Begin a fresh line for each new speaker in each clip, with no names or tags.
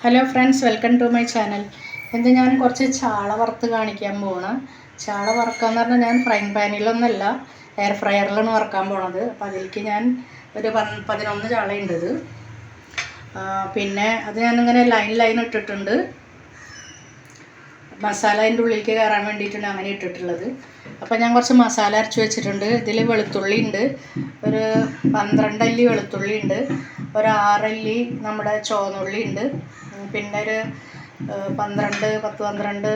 Hello friends, welcome to my channel. ഇത് ഞാൻ കുറച്ച് ചാള വറുത്ത് കാണിക്കാൻ പോകണം. ചാള വറുക്കാന്ന് പറഞ്ഞാൽ ഞാൻ ഫ്രൈങ് പാനിലൊന്നല്ല, എയർ ഫ്രയറിലാണ് വറുക്കാൻ പോണത്. അപ്പോൾ അതിലേക്ക് ഞാൻ ഒരു 11 ചാളയുണ്ട്. ഇത് പിന്നെ അത് ഞാനിങ്ങനെ ലൈൻ ഇട്ടിട്ടുണ്ട്. മസാല അതിൻ്റെ ഉള്ളിലേക്ക് കയറാൻ വേണ്ടിയിട്ടാണ് അങ്ങനെ ഇട്ടിട്ടുള്ളത്. അപ്പോൾ ഞാൻ കുറച്ച് മസാല അരച്ച് വെച്ചിട്ടുണ്ട്. ഇതിൽ വെളുത്തുള്ളി ഉണ്ട്, ഒരു 12 അല്ലി വെളുത്തുള്ളി ഉണ്ട്, ഒരു 6 അല്ലി നമ്മുടെ ചുവന്നുള്ളി ഉണ്ട്, പിന്നെ ഒരു 10-12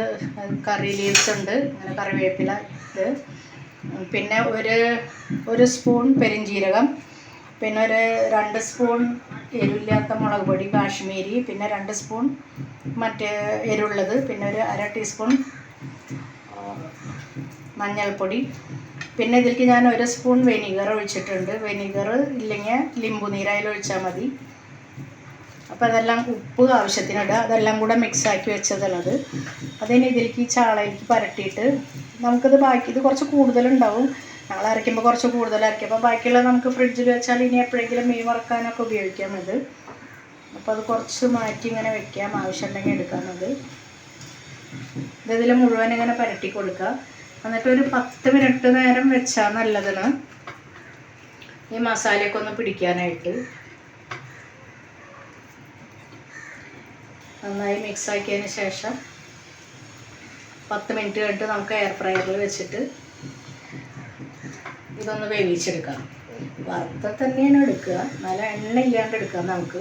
കറി ലീവ്സ് ഉണ്ട്, അങ്ങനെ കറിവേപ്പില ഇത്, പിന്നെ ഒരു സ്പൂൺ പെരിഞ്ജീരകം, പിന്നെ ഒരു 2 സ്പൂൺ എരിവില്ലാത്ത മുളക് പൊടി കാശ്മീരി, പിന്നെ 2 സ്പൂൺ മറ്റേ എരിവുള്ളത്, പിന്നെ ഒരു 1/2 ടീസ്പൂൺ മഞ്ഞൾപ്പൊടി. പിന്നെ ഇതിലേക്ക് ഞാൻ 1 സ്പൂൺ വിനീഗർ ഒഴിച്ചിട്ടുണ്ട്. വിനീഗർ ഇല്ലെങ്കിൽ ലിംബു നീരായാലും ഒഴിച്ചാൽ മതി. അപ്പോൾ അതെല്ലാം ഉപ്പ് ആവശ്യത്തിനിടുക. അതെല്ലാം കൂടെ മിക്സാക്കി വെച്ചതുള്ളത് അതിന് ഇതിലേക്ക് ചാളയിലേക്ക് പരട്ടിയിട്ട് നമുക്കിത് ഇത് കുറച്ച് കൂടുതലുണ്ടാവും. ഞങ്ങൾ അരയ്ക്കുമ്പോൾ കുറച്ച് കൂടുതൽ അരയ്ക്കും. അപ്പോൾ ബാക്കിയുള്ളത് നമുക്ക് ഫ്രിഡ്ജിൽ വെച്ചാൽ ഇനി എപ്പോഴെങ്കിലും മീൻ വറുക്കാനൊക്കെ ഉപയോഗിക്കാം ഇത്. അപ്പോൾ അത് കുറച്ച് മാറ്റി ഇങ്ങനെ വെക്കാം, ആവശ്യമുണ്ടെങ്കിൽ എടുക്കാമത്. ഇതിൽ മുഴുവൻ ഇങ്ങനെ പരട്ടി കൊടുക്കുക. എന്നിട്ട് ഒരു 10 മിനിറ്റ് നേരം വെച്ചാൽ നല്ലതാണ്, ഈ മസാലയൊക്കെ ഒന്ന് പിടിക്കാനായിട്ട്. നന്നായി മിക്സാക്കിയതിന് ശേഷം 10 മിനിറ്റ് കഴിഞ്ഞിട്ട് നമുക്ക് എയർ ഫ്രയറിൽ വെച്ചിട്ട് ഇതൊന്ന് വേവിച്ചെടുക്കാം. വറുത്ത തന്നെയാണ് എടുക്കുക, നല്ല എണ്ണ ഇല്ലാണ്ട് എടുക്കാം. നമുക്ക്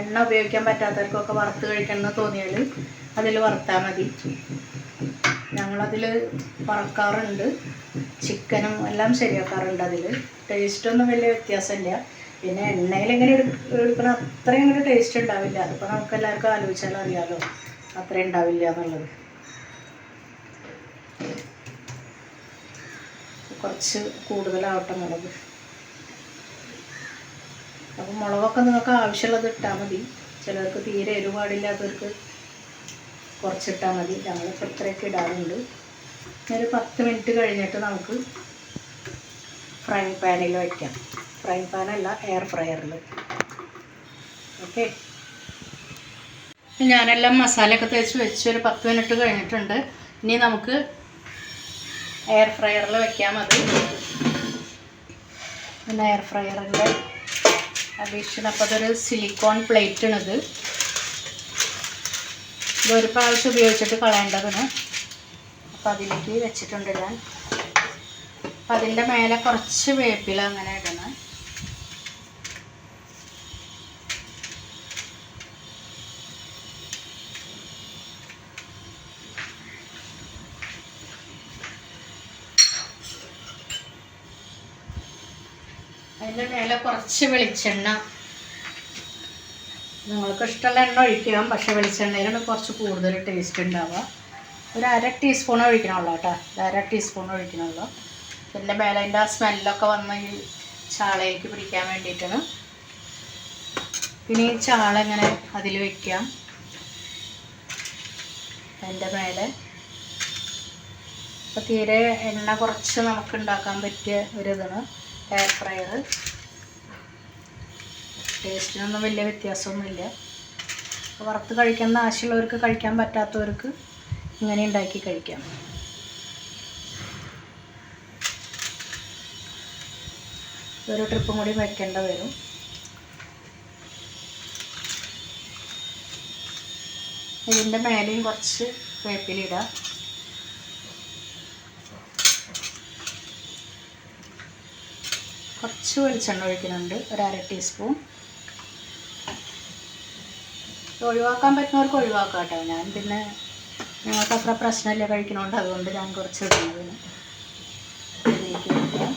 എണ്ണ ഉപയോഗിക്കാൻ പറ്റാത്തവർക്കൊക്കെ വറുത്ത് കഴിക്കണമെന്ന് തോന്നിയാൽ അതിൽ വറുത്താൽ മതി. ഞങ്ങളതിൽ വറക്കാറുണ്ട്, ചിക്കനും എല്ലാം ശരിയാക്കാറുണ്ട്. അതിൽ ടേസ്റ്റൊന്നും വലിയ വ്യത്യാസമില്ല. പിന്നെ എണ്ണയിൽ എങ്ങനെ എടുക്കണം അത്രയും ഒരു ടേസ്റ്റ് ഉണ്ടാവില്ല. അതിപ്പോൾ നമുക്ക് എല്ലാവർക്കും ആലോചിച്ചാൽ അറിയാമല്ലോ, അത്രയും ഉണ്ടാവില്ല എന്നുള്ളത്. കുറച്ച് കൂടുതലാവട്ടെ മുളക്. അപ്പോൾ മുളകൊക്കെ നിങ്ങൾക്ക് ആവശ്യമുള്ളത് ഇട്ടാൽ മതി. ചിലർക്ക് തീരെ എരിവ് പാടില്ലാത്തവർക്ക് കുറച്ചിട്ടാൽ മതി. ഞങ്ങളിപ്പോൾ ഇത്രയൊക്കെ ഇടാറുണ്ട്. ഒരു 10 മിനിറ്റ് കഴിഞ്ഞിട്ട് നമുക്ക് ഫ്രൈങ് പാനിൽ വയ്ക്കാം. ഫ്രൈങ് പാനല്ല, എയർ ഫ്രയറിൽ. ഓക്കെ, ഞാനെല്ലാം മസാലയൊക്കെ തേച്ച് വെച്ച് ഒരു 10 മിനിറ്റ് കഴിഞ്ഞിട്ടുണ്ട്. ഇനി നമുക്ക് എയർ ഫ്രയറിൽ വയ്ക്കാം. അത് പിന്നെ എയർ ഫ്രയറിൻ്റെ അഡീഷൻ, അപ്പോൾ അതൊരു സിലിക്കോൺ പ്ലേറ്റാണിത്. ഇതൊരു പ്രാവശ്യം ഉപയോഗിച്ചിട്ട് കളയേണ്ടതാണ്. അപ്പോൾ അതിലേക്ക് വെച്ചിട്ടുണ്ട് ഞാൻ. അപ്പം അതിൻ്റെ മേലെ കുറച്ച് വേപ്പില അങ്ങനെ ഇടണം. അതിൻ്റെ മേലെ കുറച്ച് വെളിച്ചെണ്ണ, നിങ്ങൾക്ക് ഇഷ്ടമുള്ള എണ്ണ ഒഴിക്കാം, പക്ഷേ വെളിച്ചെണ്ണയിലാണ് കുറച്ച് കൂടുതൽ ടേസ്റ്റ് ഉണ്ടാവുക. ഒരു 1/2 ടീസ്പൂൺ ഒഴിക്കണമല്ലോ കേട്ടോ, 1/2 ടീസ്പൂൺ ഒഴിക്കണമല്ലോ. ഇതിൻ്റെ മേലെ അതിൻ്റെ ആ സ്മെല്ലൊക്കെ വന്ന് ഈ ചാളയിലേക്ക് പിടിക്കാൻ വേണ്ടിയിട്ടാണ്. പിന്നെ ഈ ചാള ഇങ്ങനെ അതിൽ വയ്ക്കാം അതിൻ്റെ മേലെ. അപ്പോൾ തീരെ എണ്ണ കുറച്ച് നമുക്ക് ഉണ്ടാക്കാൻ പറ്റിയ ഒരിതാണ് എയർ ഫ്രയർ. ടേസ്റ്റിനൊന്നും വലിയ വ്യത്യാസമൊന്നുമില്ല. വറുത്ത് കഴിക്കുന്ന ആവശ്യമുള്ളവർക്ക്, കഴിക്കാൻ പറ്റാത്തവർക്ക് ഇങ്ങനെ ഉണ്ടാക്കി കഴിക്കാം. ഒരു ട്രിപ്പും കൂടി വയ്ക്കേണ്ട വരും. ഇതിൻ്റെ മേലെയും കുറച്ച് വേപ്പിലിടാം. കുറച്ച് വെളിച്ചെണ്ണ ഒഴിക്കുന്നുണ്ട്, ഒരു 1/2 ടീസ്പൂൺ. ഒഴിവാക്കാൻ പറ്റുന്നവർക്ക് ഒഴിവാക്കാം കേട്ടോ. ഞാൻ പിന്നെ ഞങ്ങൾക്ക് അത്ര പ്രശ്നമില്ല കഴിക്കണോണ്ട്, അതുകൊണ്ട് ഞാൻ കുറച്ച് ഇടുന്നതിന് ഇതിലേക്ക് വയ്ക്കാം.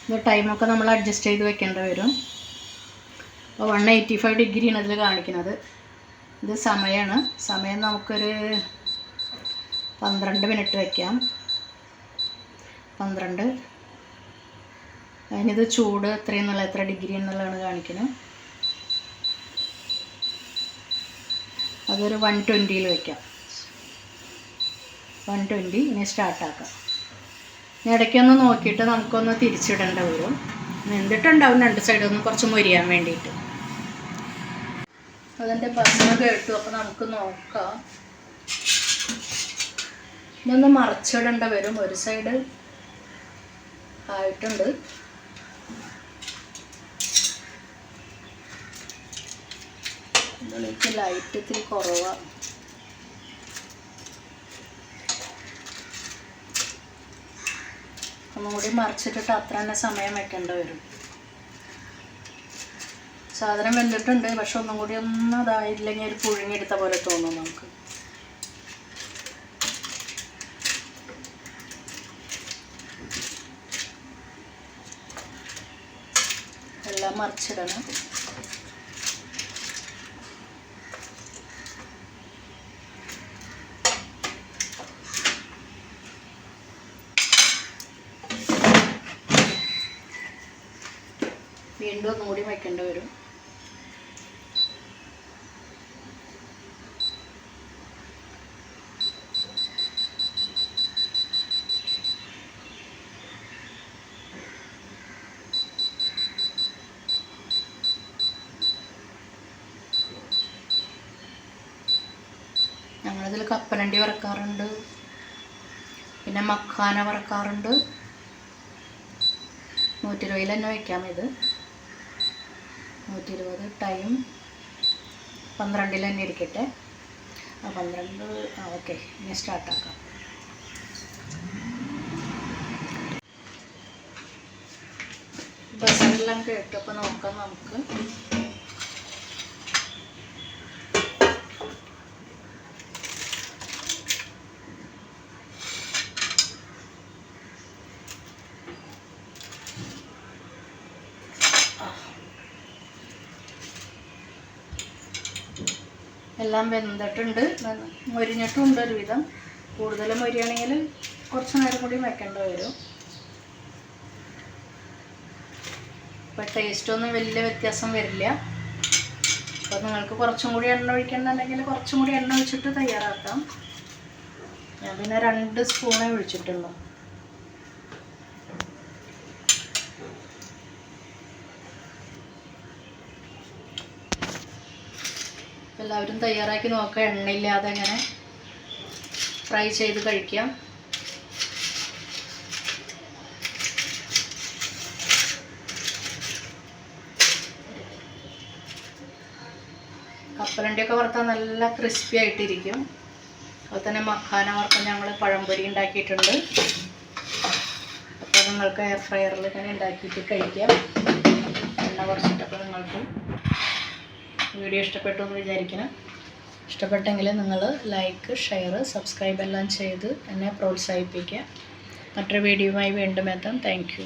ഇത് ടൈമൊക്കെ നമ്മൾ അഡ്ജസ്റ്റ് ചെയ്ത് വെക്കേണ്ടി വരും. അപ്പോൾ 185 ഡിഗ്രിയാണ് ഇതിൽ കാണിക്കുന്നത്. ഇത് സമയമാണ്. സമയം നമുക്കൊരു 12 മിനിറ്റ് വയ്ക്കാം. 12. അതിനിത് ചൂട് എത്ര ഡിഗ്രി എന്നുള്ളതാണ് കാണിക്കുന്നത്. അതൊരു 120ൽ വയ്ക്കാം. 120. ഇനി സ്റ്റാർട്ടാക്കാം. ഇടയ്ക്കൊന്ന് നോക്കിയിട്ട് നമുക്കൊന്ന് തിരിച്ചിടേണ്ട വരും. വെന്തിട്ടുണ്ടാവും 2 സൈഡൊന്നും കുറച്ച് മൊരിയാൻ വേണ്ടിയിട്ട്. അതിൻ്റെ ബസ്സ കേട്ടു. അപ്പോൾ നമുക്ക് നോക്കാം. ഇതൊന്ന് മറിച്ചിടേണ്ട വരും. ഒരു സൈഡ് ആയിട്ടുണ്ട്. ഇതിലേക്ക് ലൈറ്റ് ഇത്തിരി കുറവാണ്. ഒന്നും കൂടി മറിച്ചിട്ടിട്ട് അത്ര തന്നെ സമയം വെക്കേണ്ടി വരും. സാധനം വെന്തിട്ടുണ്ട്, പക്ഷെ ഒന്നും കൂടി ഒന്നും അതായില്ലെങ്കിൽ ഒരു പുഴുങ്ങിയെടുത്ത പോലെ തോന്നും നമുക്ക്. എല്ലാം മറിച്ചിടണം. വീണ്ടും ഒന്നും കൂടി വയ്ക്കേണ്ടി വരും. ഞങ്ങളിതിൽ കപ്പലണ്ടി വറക്കാറുണ്ട്, പിന്നെ മക്കാന വറക്കാറുണ്ട്. 120 തന്നെ വയ്ക്കാം. ഇത് 120. ടൈം 12 തന്നെ ഇരിക്കട്ടെ. 12. ഓക്കെ, ഇനി സ്റ്റാർട്ടാക്കാം. ബസ്സെല്ലാം കേട്ടപ്പോൾ നോക്കാം നമുക്ക്. എല്ലാം വെന്തിട്ടുണ്ട്, മൊരിഞ്ഞിട്ടുണ്ട് ഒരുവിധം. കൂടുതൽ മൊരിയാണെങ്കിൽ കുറച്ച് നേരം കൂടി വെക്കേണ്ടി വരും. അപ്പോൾ ടേസ്റ്റൊന്നും വലിയ വ്യത്യാസം വരില്ല. അപ്പോൾ നിങ്ങൾക്ക് കുറച്ചും കൂടി എണ്ണ ഒഴിക്കണമെന്നുണ്ടെങ്കിൽ കുറച്ചും കൂടി എണ്ണ ഒഴിച്ചിട്ട് തയ്യാറാക്കാം. ഞാൻ പിന്നെ 2 സ്പൂണേ ഒഴിച്ചിട്ടുള്ളൂ. എല്ലാവരും തയ്യാറാക്കി നോക്കുക. എണ്ണയില്ലാതെ എങ്ങനെ ഫ്രൈ ചെയ്ത് കഴിക്കാം. കപ്പലണ്ടിയൊക്കെ വറുത്താൽ നല്ല ക്രിസ്പി ആയിട്ടിരിക്കും. അതുപോലെ തന്നെ മക്കാന വറുക്കാൻ ഞങ്ങൾ പഴംപൊരി ഉണ്ടാക്കിയിട്ടുണ്ട്. അപ്പോൾ നിങ്ങൾക്ക് എയർ ഫ്രയറിൽ ഇങ്ങനെ ഉണ്ടാക്കിയിട്ട് കഴിക്കാം. എണ്ണ കുറച്ചിട്ടപ്പോൾ നിങ്ങൾക്ക് വീഡിയോ ഇഷ്ടപ്പെട്ടു എന്ന് വിചാരിക്കണം. ഇഷ്ടപ്പെട്ടെങ്കിൽ നിങ്ങൾ ലൈക്ക്, ഷെയർ, സബ്സ്ക്രൈബ് എല്ലാം ചെയ്ത് എന്നെ പ്രോത്സാഹിപ്പിക്കുക. മറ്റൊരു വീഡിയോയുമായി വീണ്ടും എത്താം. Thank you.